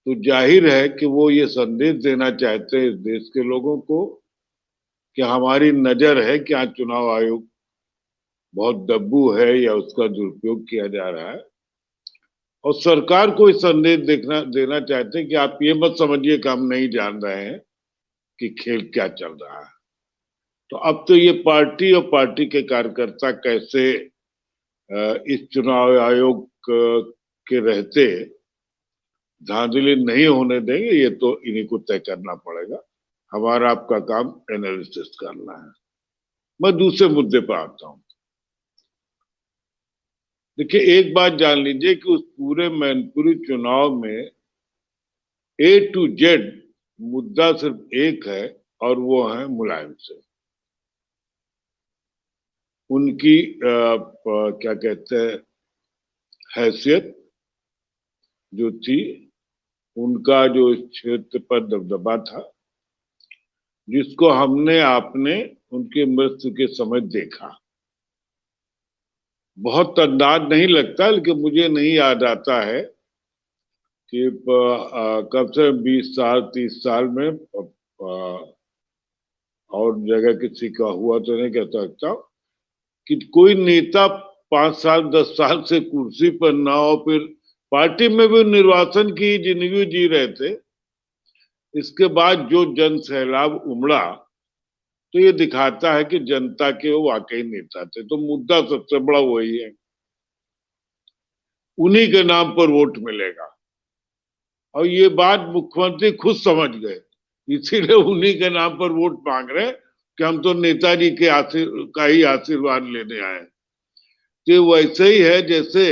तो जाहिर है कि वो ये संदेश देना चाहते हैं इस देश के लोगों को कि हमारी नजर है कि आज चुनाव आयोग बहुत दब्बू है या उसका दुरुपयोग किया जा रहा है। और सरकार को इस संदेश देना चाहते हैं कि आप ये मत समझिए कि हम नहीं जान रहे हैं कि खेल क्या चल रहा है। तो अब तो ये पार्टी और पार्टी के कार्यकर्ता कैसे इस चुनाव आयोग के रहते धांधली नहीं होने देंगे, ये तो इन्हीं को तय करना पड़ेगा। हमारा आपका काम एनालिसिस करना है। मैं दूसरे मुद्दे पर आता हूं। देखिए, एक बात जान लीजिए कि उस पूरे मैनपुरी चुनाव में ए टू जेड मुद्दा सिर्फ एक है, और वो है मुलायम सिंह। उनकी क्या कहते हैं हैसियत जो थी, उनका जो इस क्षेत्र पर दबदबा था, जिसको हमने आपने उनके मृत्यु के समय देखा। बहुत अंदाज नहीं लगता, लेकिन मुझे नहीं याद आता है कि कब से 20 साल 30 साल में और जगह किसी का हुआ तो नहीं कह सकता कि कोई नेता 5 साल 10 साल से कुर्सी पर ना हो, फिर पार्टी में भी निर्वाचन की जिंदगी जी रहे थे। इसके बाद जो जन सैलाब उमड़ा, तो ये दिखाता है कि जनता के वो वाकई नेता थे। तो मुद्दा सबसे बड़ा वही है, उन्हीं के नाम पर वोट मिलेगा। और ये बात मुख्यमंत्री खुद समझ गए, इसीलिए उन्हीं के नाम पर वोट मांग रहे हैं कि हम तो नेताजी के का ही आशीर्वाद लेने आए। तो वैसे ही है जैसे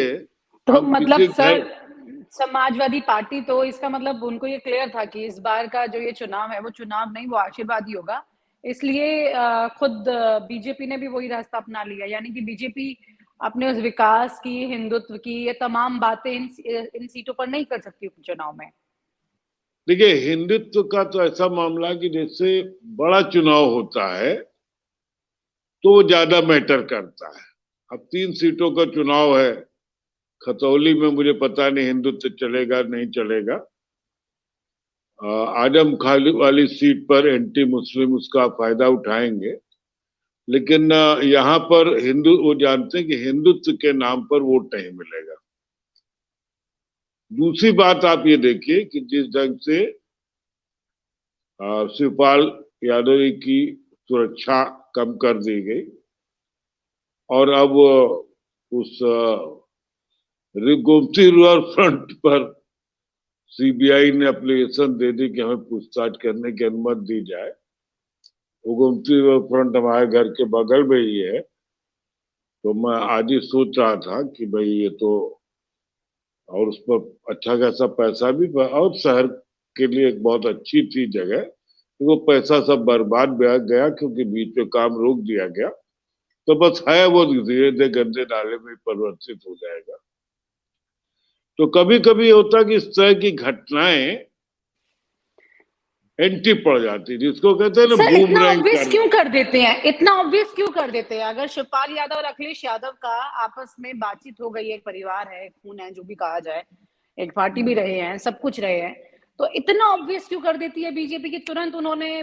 तो हम मतलब किसी सर, घर। समाजवादी पार्टी, तो इसका मतलब उनको ये क्लियर था कि इस बार का जो ये चुनाव है वो चुनाव नहीं, वो आशीर्वाद ही होगा। इसलिए खुद बीजेपी ने भी वही रास्ता अपना लिया, यानी कि बीजेपी अपने उस विकास की, हिंदुत्व की, ये तमाम बातें इन सीटों पर नहीं कर सकती उपचुनाव में। देखिए, हिंदुत्व का तो ऐसा मामला कि जैसे बड़ा चुनाव होता है तो वो ज्यादा मैटर करता है। अब 3 सीटों का चुनाव है, खतौली में मुझे पता नहीं हिंदुत्व चलेगा नहीं चलेगा। आजम खाली वाली सीट पर एंटी मुस्लिम उसका फायदा उठाएंगे, लेकिन यहाँ पर हिंदू वो जानते हैं कि हिंदुत्व के नाम पर वोट नहीं मिलेगा। दूसरी बात आप ये देखिए कि जिस ढंग से शिवपाल यादव जी की सुरक्षा कम कर दी गई, और अब उस गोमती रिवर फ्रंट पर सीबीआई ने एप्लीकेशन दे दी कि हमें पूछताछ करने की अनुमति दी जाए। वो गोमती रिवर फ्रंट हमारे घर के बगल में ही है। तो मैं आज ही सोच रहा था कि भाई ये तो, और उस पर अच्छा खासा पैसा भी, और शहर के लिए एक बहुत अच्छी थी जगह, तो वो पैसा सब बर्बाद गया क्योंकि बीच में काम रोक दिया गया। तो बस है, वो धीरे धीरे गंदे नाले में परिवर्तित हो जाएगा। तो कभी कभी होता है कि इस तरह की घटनाएं एंटी पड़ जाती, जिसको कहते हैं ना सर, इतना बूमरैंग ऑब्वियस करना। क्यों कर देते हैं, इतना ऑब्वियस क्यों कर देते हैं? अगर शिवपाल यादव और अखिलेश यादव का आपस में बातचीत हो गई, एक परिवार है, खून है, जो भी कहा जाए, एक पार्टी भी रहे हैं, सब कुछ रहे हैं, तो इतना ऑब्वियस क्यों कर देती है बीजेपी की? तुरंत उन्होंने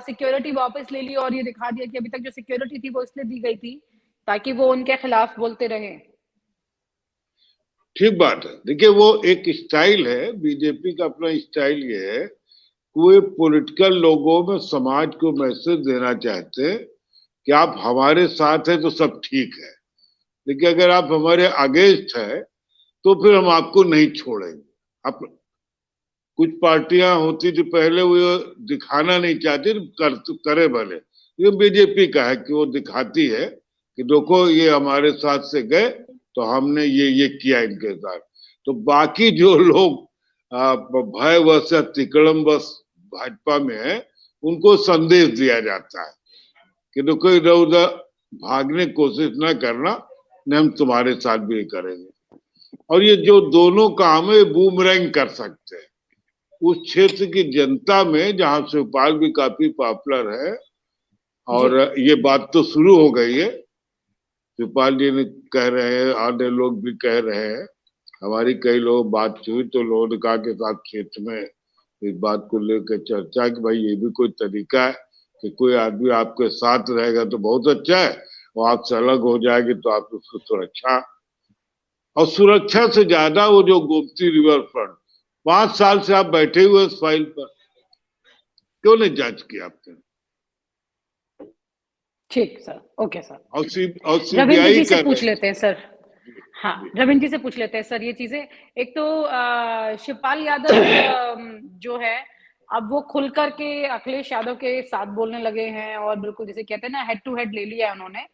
सिक्योरिटी वापस ले ली और ये दिखा दिया कि अभी तक जो सिक्योरिटी थी वो इसलिए दी गई थी ताकि वो उनके खिलाफ बोलते रहे। ठीक बात है। देखिए, वो एक स्टाइल है, बीजेपी का अपना स्टाइल ये है, कोई पॉलिटिकल लोगों में समाज को मैसेज देना चाहते हैं कि आप हमारे साथ हैं तो सब ठीक है, लेकिन अगर आप हमारे अगेंस्ट है तो फिर हम आपको नहीं छोड़ेंगे। आप, कुछ पार्टियां होती थी पहले, वो दिखाना नहीं चाहती, करे भले। ये बीजेपी का है कि वो दिखाती है कि देखो ये हमारे साथ से गए तो हमने ये किया इनके साथ। तो बाकी जो लोग भयवश या तिकड़मवश भाजपा में है, उनको संदेश दिया जाता है कि देखो इधर उधर भागने की कोशिश न करना, नहीं हम तुम्हारे साथ भी करेंगे। और ये जो दोनों काम है बूमरैंग कर सकते हैं उस क्षेत्र की जनता में, जहां शिवपाल भी काफी पॉपुलर है। जी। और ये बात तो शुरू हो गई है, शिवपाल जी ने कह रहे हैं, आधे लोग भी कह रहे हैं हमारी कई लोग बात हुई तो लोगों ने कहा कि साहब क्षेत्र में इस बात को लेकर चर्चा कि भाई ये भी कोई तरीका है कि कोई आदमी आपके साथ रहेगा तो बहुत अच्छा है, और आपसे अलग हो जाएगी तो आप उसको सुरक्षा, और सुरक्षा से ज्यादा वो जो गोमती रिवर फ्रंट 5 साल से आप बैठे हुए इस फाइल पर, क्यों नहीं जांच किया आपने? ठीक सर, ओके सर। और रविंद्र सीबीआई जी से कर पूछ रहे लेते हैं सर। हैं। हाँ, जी रविंद्र जी से पूछ लेते हैं सर ये चीजें। एक तो शिवपाल यादव जो है, अब वो खुल करके अखिलेश यादव के साथ बोलने लगे हैं, और बिल्कुल जिसे कहते हैं ना, हेड टू हेड ले लिया है उन्होंने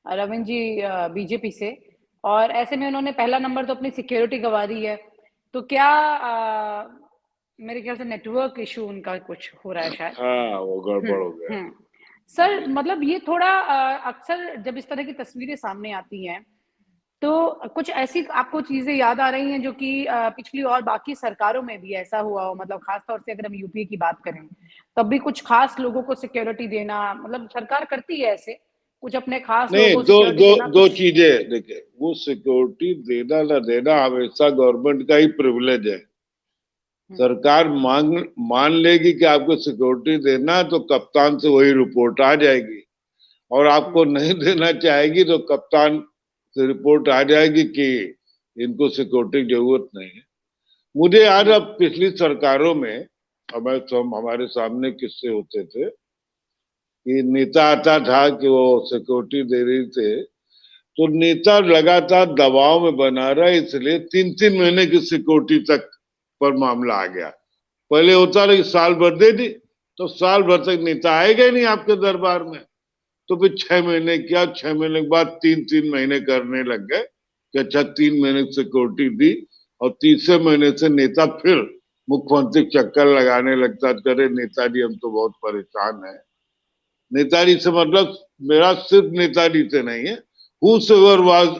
रविंद्र जी बीजेपी से। और ऐसे में उन्होंने पहला नंबर तो अपनी सिक्योरिटी गंवा दी है। तो क्या मेरे ख्याल से नेटवर्क इशू उनका कुछ हो रहा है शायद। हाँ, वो गड़बड़ हो गया। सर मतलब ये थोड़ा अक्सर जब इस तरह की तस्वीरें सामने आती हैं तो कुछ ऐसी आपको चीजें याद आ रही हैं जो कि पिछली और बाकी सरकारों में भी ऐसा हुआ हो, मतलब खास तौर से अगर हम यूपी की बात करें तब भी कुछ खास लोगों को सिक्योरिटी देना, मतलब सरकार करती है ऐसे कुछ अपने खास लोगों नहीं, को दो सिक्योरिटी दो देना दो कुछ। चीजें देखिए, वो सिक्योरिटी देना ना देना हमेशा गवर्नमेंट का ही प्रिविलेज है। सरकार मान लेगी कि आपको सिक्योरिटी देना है तो कप्तान से वही रिपोर्ट आ जाएगी, और आपको नहीं देना चाहेगी तो कप्तान से रिपोर्ट आ जाएगी कि इनको सिक्योरिटी की जरूरत नहीं है। मुझे याद, अब पिछली सरकारों में हमारे सामने किस्से होते थे कि नेता आता था कि वो सिक्योरिटी दे रही थे, तो नेता लगातार दबाव में बना रहा, इसलिए 3-3 महीने की सिक्योरिटी तक पर मामला आ गया। पहले होता रहा कि साल भर दे दी, तो साल भर तक नेता आएगा ही नहीं आपके दरबार में। तो फिर 6 महीने किया, 6 महीने के बाद 3-3 महीने करने लग गए कि अच्छा 3 महीने की सिक्योरिटी दी, और तीसरे महीने से नेता फिर मुख्यमंत्री चक्कर लगाने लगता, करे नेताजी हम तो बहुत परेशान हैं। नेताजी से मतलब मेरा सिर्फ नेताजी से नहीं है, whosoever was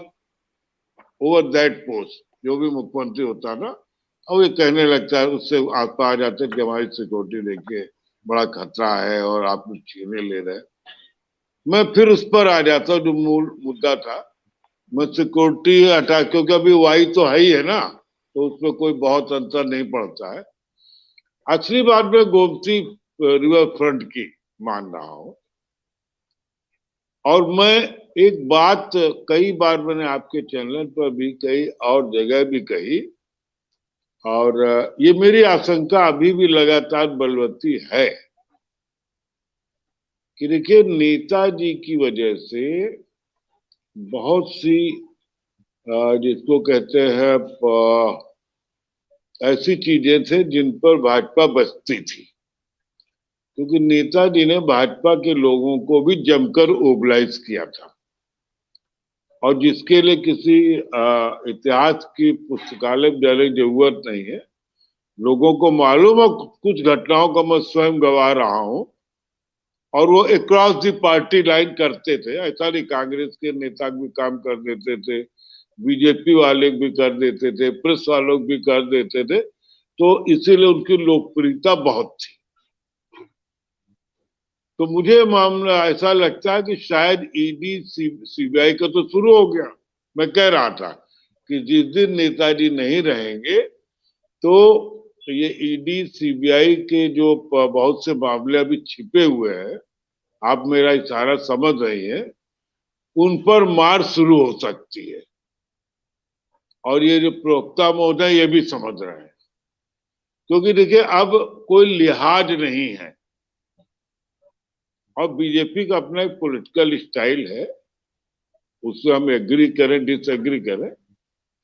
over that post, जो भी मुख्यमंत्री होता ना, और ये कहने लगता है, उससे आप आ जाते कि हमारी सिक्योरिटी देखिए बड़ा खतरा है और आप लोग छीने ले रहे हैं। मैं फिर उस पर आ जाता जो मूल मुद्दा था, मैं सिक्योरिटी हटा, क्योंकि अभी वाई तो है ही है ना, तो उसमें कोई बहुत अंतर नहीं पड़ता है। असली बात में गोमती रिवर फ्रंट की मान रहा हूं, और मैं एक बात कई बार मैंने आपके चैनल पर भी कही और जगह भी कही, और ये मेरी आशंका अभी भी लगातार बलवती है कि देखिए नेताजी की वजह से बहुत सी जिसको कहते हैं ऐसी चीजें थे जिन पर भाजपा बचती थी, क्योंकि नेताजी ने भाजपा के लोगों को भी जमकर ओबलाइज किया था, और जिसके लिए किसी इतिहास की पुस्तकालय में जाने की जरूरत नहीं है। लोगों को मालूम है, कुछ घटनाओं का मैं स्वयं गवा रहा हूं, और वो अक्रॉस दी पार्टी लाइन करते थे। ऐसा नहीं, कांग्रेस के नेता भी काम कर देते थे, बीजेपी वाले भी कर देते थे, प्रेस वालों भी कर देते थे, तो इसीलिए उनकी लोकप्रियता बहुत थी। तो मुझे मामला ऐसा लगता है कि शायद ईडी सीबीआई का तो शुरू हो गया। मैं कह रहा था कि जिस दिन नेताजी नहीं रहेंगे तो ये ईडी सीबीआई के जो बहुत से मामले अभी छिपे हुए हैं, आप मेरा इशारा समझ रही हैं, उन पर मार शुरू हो सकती है, और ये जो प्रवक्ता महोदय ये भी समझ रहे हैं, क्योंकि देखिए अब कोई लिहाज नहीं है, और बीजेपी का अपना एक पॉलिटिकल स्टाइल है, उससे हम एग्री करें डिसएग्री करें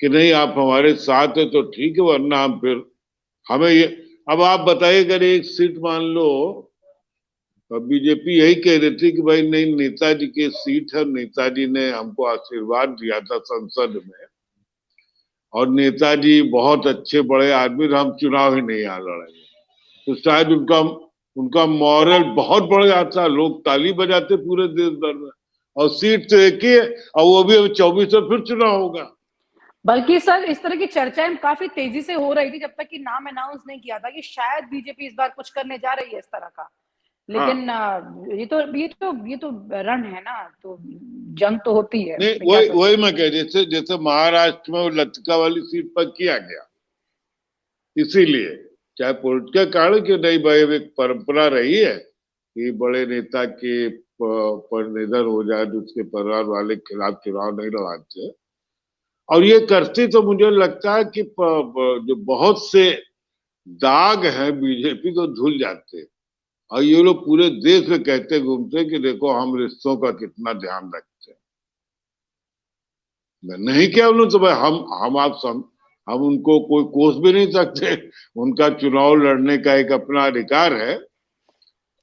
कि नहीं आप हमारे साथ है तो ठीक है, वरना हम फिर हमें ये, अब आप बताइए अगर एक सीट मान लो, बीजेपी यही कह रही थी कि भाई नहीं नेताजी की सीट है, नेताजी ने हमको आशीर्वाद दिया था संसद में, और नेताजी बहुत अच्छे बड़े आदमी, हम चुनाव ही नहीं आ लड़ेंगे, तो शायद उनका उनका मॉरल बहुत बढ़ जाता, लोग ताली बजाते पूरे देश भर में, और सीट तो एक ही है, और वो भी 24 में फिर चुनाव होगा। बल्कि सर इस तरह की चर्चाएं काफी तेजी से हो रही थी जब तक कि नाम अनाउंस नहीं किया था कि शायद बीजेपी इस बार कुछ करने जा रही है इस तरह का। लेकिन ये तो रण है ना, तो जंग तो होती है। नहीं, वही मैं कह, जैसे महाराष्ट्र में वो लतिका वाली सीट पर किया गया, इसीलिए चाहे पॉलिटिकल कारण क्यों नहीं भाई, एक परंपरा रही है कि बड़े नेता के पर निधन हो जाए तो उसके परिवार वाले के खिलाफ चुनाव नहीं लड़ाते। और ये करती तो मुझे लगता है कि जो बहुत से दाग हैं बीजेपी को धुल जाते हैं। और ये लोग पूरे देश में कहते घूमते हैं कि देखो हम रिश्तों का कितना ध्यान रखते हैं। नहीं क्या उन्होंने तो भाई हम उनको कोई कोस भी नहीं सकते, उनका चुनाव लड़ने का एक अपना अधिकार है।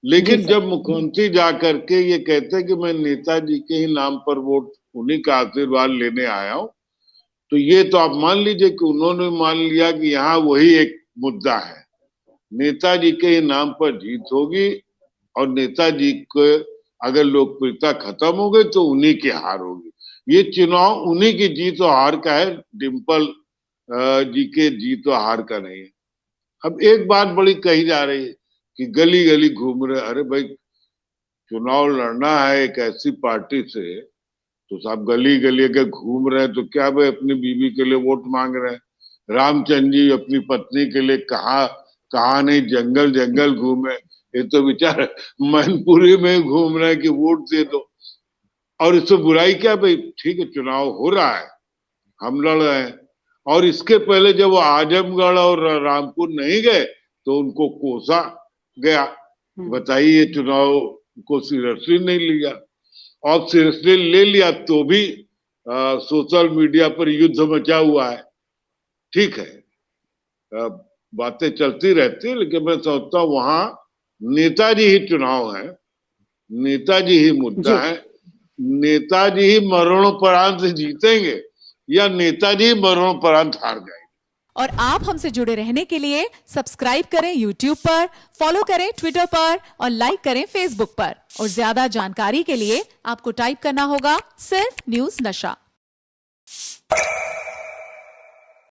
लेकिन जब मुख्यमंत्री जा करके ये कहते हैं कि मैं नेताजी के ही नाम पर वोट, उन्हीं का आशीर्वाद लेने आया हूं, तो ये तो आप मान लीजिए कि उन्होंने मान लिया कि यहाँ वही एक मुद्दा है, नेताजी के ही नाम पर जीत होगी और नेताजी को अगर लोकप्रियता खत्म हो गई तो उन्हीं की हार होगी। ये चुनाव उन्हीं की जीत और हार का है, डिम्पल जी के जीत और हार का नहीं है। अब एक बात बड़ी कही जा रही है कि गली गली घूम रहे। अरे भाई, चुनाव लड़ना है एक ऐसी पार्टी से, तो साहब गली गली अगर घूम रहे हैं तो क्या भाई अपनी बीवी के लिए वोट मांग रहे हैं? रामचंद्र जी अपनी पत्नी के लिए कहा नहीं जंगल जंगल घूमे, ये तो बेचारे मैनपुरी में घूम रहे हैं कि वोट दे दो। और इससे बुराई क्या भाई? ठीक है, चुनाव हो रहा है, हम लड़ रहे हैं। और इसके पहले जब वो आजमगढ़ और रामपुर नहीं गए तो उनको कोसा गया। बताइए, चुनाव को सीरियसली नहीं लिया, और सीरियसली ले लिया तो भी सोशल मीडिया पर युद्ध मचा हुआ है। ठीक है, बातें चलती रहती है, लेकिन मैं सोचता हूँ वहां नेताजी ही चुनाव है, नेताजी ही मुद्दा है, नेताजी ही मरणोपरांत जीतेंगे या नेताजी ही मरणोपरांत हार जाएंगे। और आप हमसे जुड़े रहने के लिए सब्सक्राइब करें YouTube पर, फॉलो करें ट्विटर पर और लाइक करें Facebook पर। और ज्यादा जानकारी के लिए आपको टाइप करना होगा सिर्फ न्यूज नशा।